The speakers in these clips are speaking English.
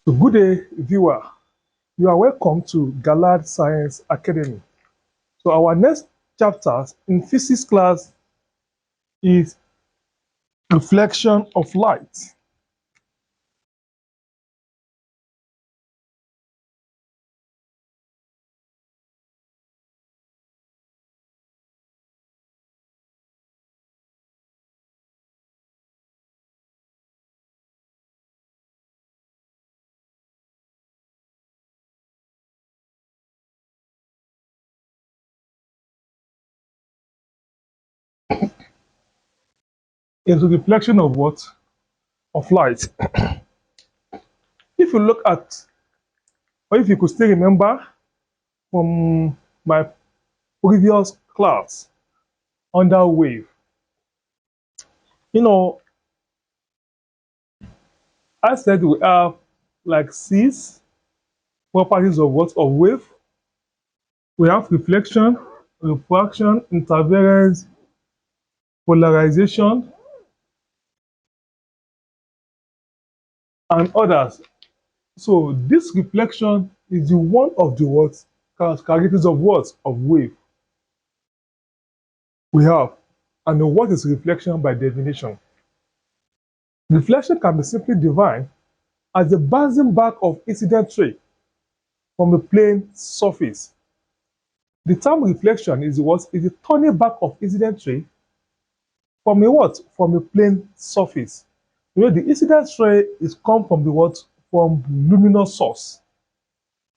So good day, viewer. You are welcome to Galad Science Academy. So our next chapter in physics class is reflection of light. Is a reflection of what? Of light. If you look at, or if you could still remember from my previous class under wave, you know, I said we have like 6 properties of what? Of wave. We have reflection, refraction, interference, polarization, and others. So this reflection is the one of the what? Characteristics of what? Of wave we have. And what is reflection by definition? Reflection can be simply defined as the bouncing back of incident ray from the plane surface. The term reflection is what? Is the turning back of incident ray from a what? From a plane surface. You know, the incident ray is come from the what? From luminous source.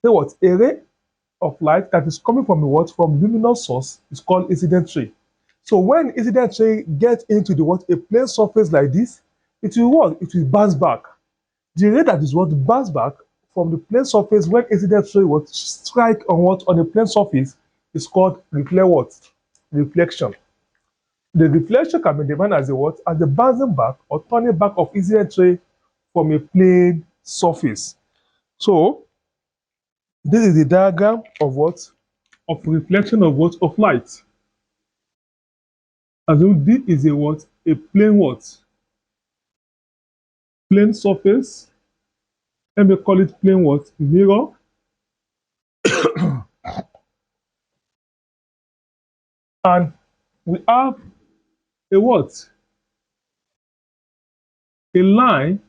So what? A ray of light that is coming from the what? From luminous source is called incident ray. So when incident ray gets into the what? A plane surface like this, it will what? It will bounce back. The ray that is what? Bounce back from the plane surface when incident ray what? Strike on what? On a plane surface is called reflect what? Reflection. The reflection can be defined as a what? As the bouncing back or turning back of incident ray from a plane surface. So this is the diagram of what? Of reflection of what? Of light. Assume this is a what? A plane what? Plane surface. Let me call it plane what? Mirror. And we have a what? A line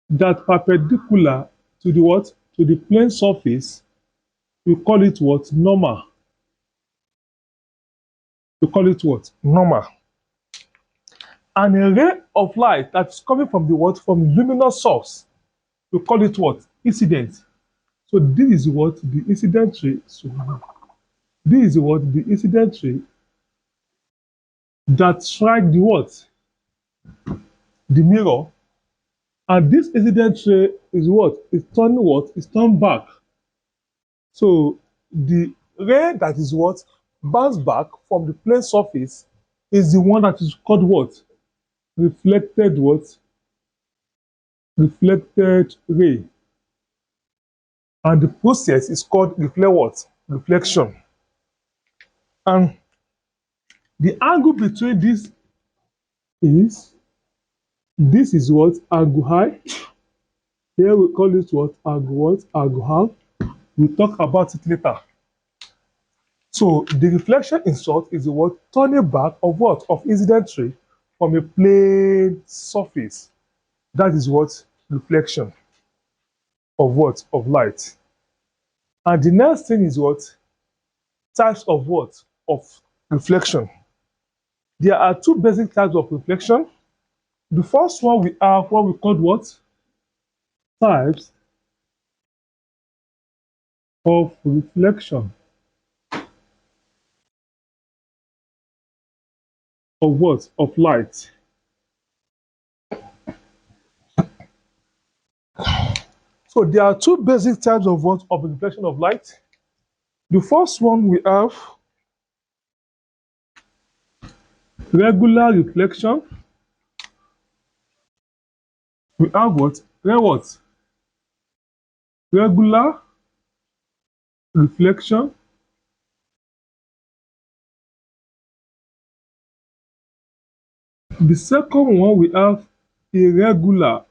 that perpendicular to the what? To the plane surface. We call it what? Normal. We call it what? Normal. And a ray of light that's coming from the what? From luminous source. We call it what? Incident. So this is what? The incident ray. So this is what? The incident ray that strike the what? The mirror. And this incident ray is what? Is turned what? Is turned back. So the ray that is what? Bounce back from the plane surface is the one that is called what? Reflected what? Reflected ray. And the process is called reflect what? Reflection. And the angle between this is what? Angle high. Here we call it what? Angle what? Angle high. We'll talk about it later. So the reflection in short is the what? Turning back of what? Of incident ray from a plane surface. That is what? Reflection of what? Of light. And the next thing is what? Types of what? Of reflection. There are 2 basic types of reflection. The first one we have what we call what? Types of reflection. Of what? Of light. So there are 2 basic types of what? Of reflection of light. The first one we have regular reflection. We have what? Regular reflection. The second one we have irregular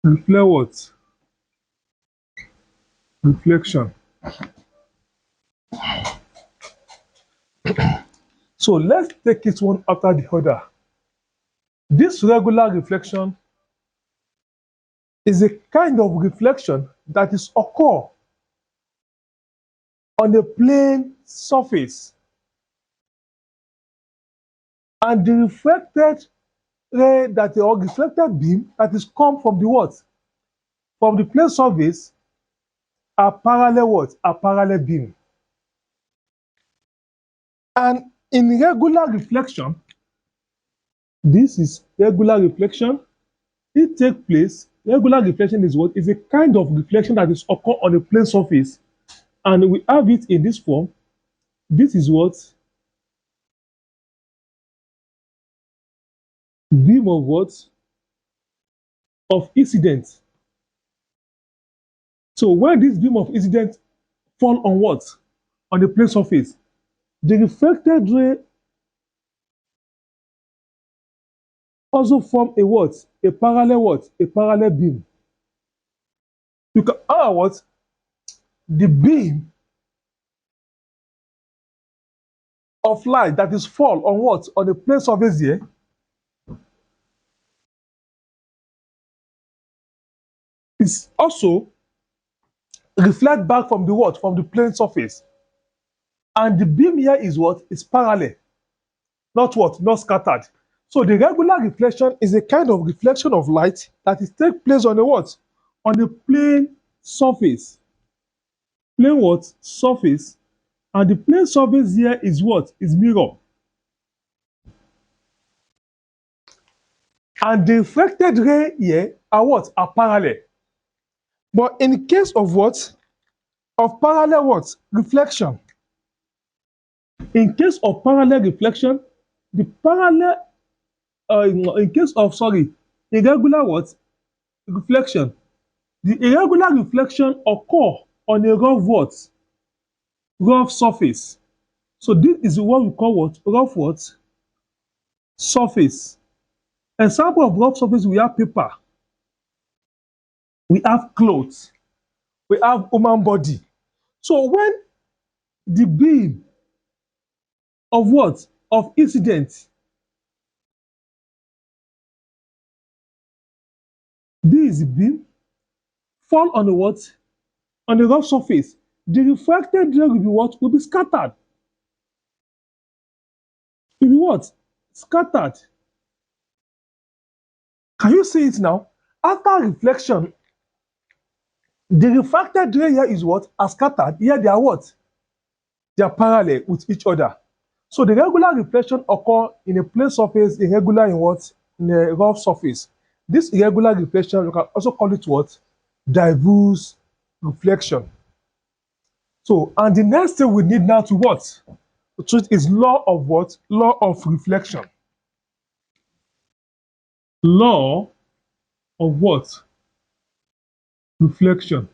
Reflect what? Reflection. So let's take it one after the other. This regular reflection is a kind of reflection that is occur on a plane surface, and the reflected ray that or reflected beam that is come from the what? From the plane surface are parallel what? Are parallel beam. And in regular reflection, this is regular reflection. It takes place. Regular reflection is what? Is a kind of reflection that is occur on a plane surface, and we have it in this form. This is what? Beam of what? Of incident. So when this beam of incident fall on what? On the plane surface, the reflected ray also form a what? A parallel what? A parallel beam. You can what? The beam of light that is fall on what? On the plane surface here is also reflect back from the what? From the plane surface. And the beam here is what? Is parallel, not what? Not scattered. So the regular reflection is a kind of reflection of light that is take place on the what? On the plane surface. Plane what? Surface. And the plane surface here is what? Is mirror. And the reflected ray here are what? Are parallel. But in case of what? Of parallel what? Reflection. In case of parallel reflection, the parallel, in case of, sorry, irregular what? Reflection. The irregular reflection occur on a rough what? Rough surface. So this is what we call what? Rough what? Surface. Example of rough surface, we have paper, we have clothes, we have human body. So when the beam of what? Of incident, this is the beam, fall on the what? On the rough surface, the refracted ray will be what? Will be scattered. Will be what? Scattered. Can you see it now? After reflection, the refracted ray here is what? Are scattered. Here they are what? They are parallel with each other. So the regular reflection occur in a plane surface, irregular in what? In a rough surface. This irregular reflection, you can also call it what? Diffuse reflection. So, and the next thing we need now to what? To treat is law of what? Law of reflection. Law of what? Reflection.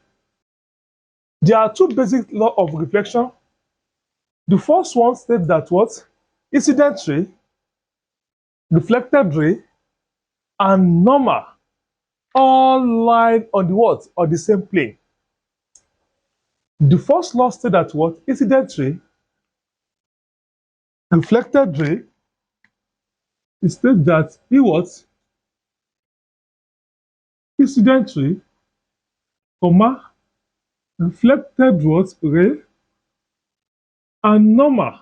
There are two basic laws of reflection. The first one states that what? Incident ray, reflected ray, and normal all lie on the what? On the same plane. The first law states that what? Incident ray, reflected ray, it states that it what? Incident ray, comma, reflected what? Ray, and normal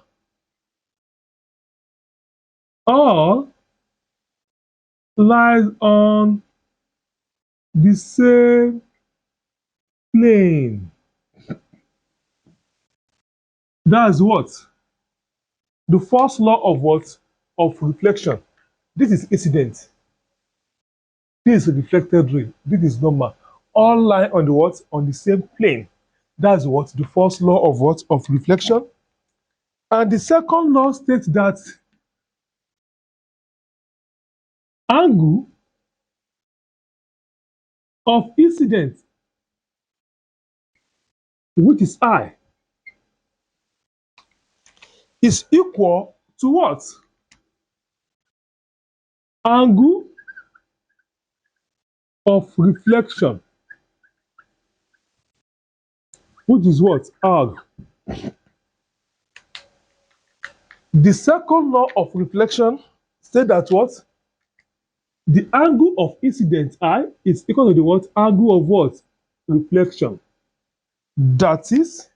all lies on the same plane. That's what? The first law of what? Of reflection. This is incident. This is reflected ray. This is normal. All lie on the what? On the same plane. That's what? The first law of what? Of reflection. And the second law states that angle of incident, which is I, is equal to what? Angle of reflection, which is what? R. The second law of reflection said that what? The angle of incident I is equal to the what? Angle of what? Reflection. That is,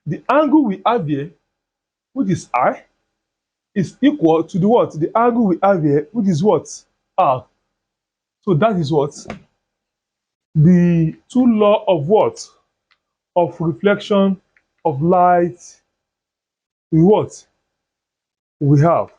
the angle we have here, which is I, is equal to the what? The angle we have here, which is what? R. So that is what? The two law of what? Of reflection of light we what? We have.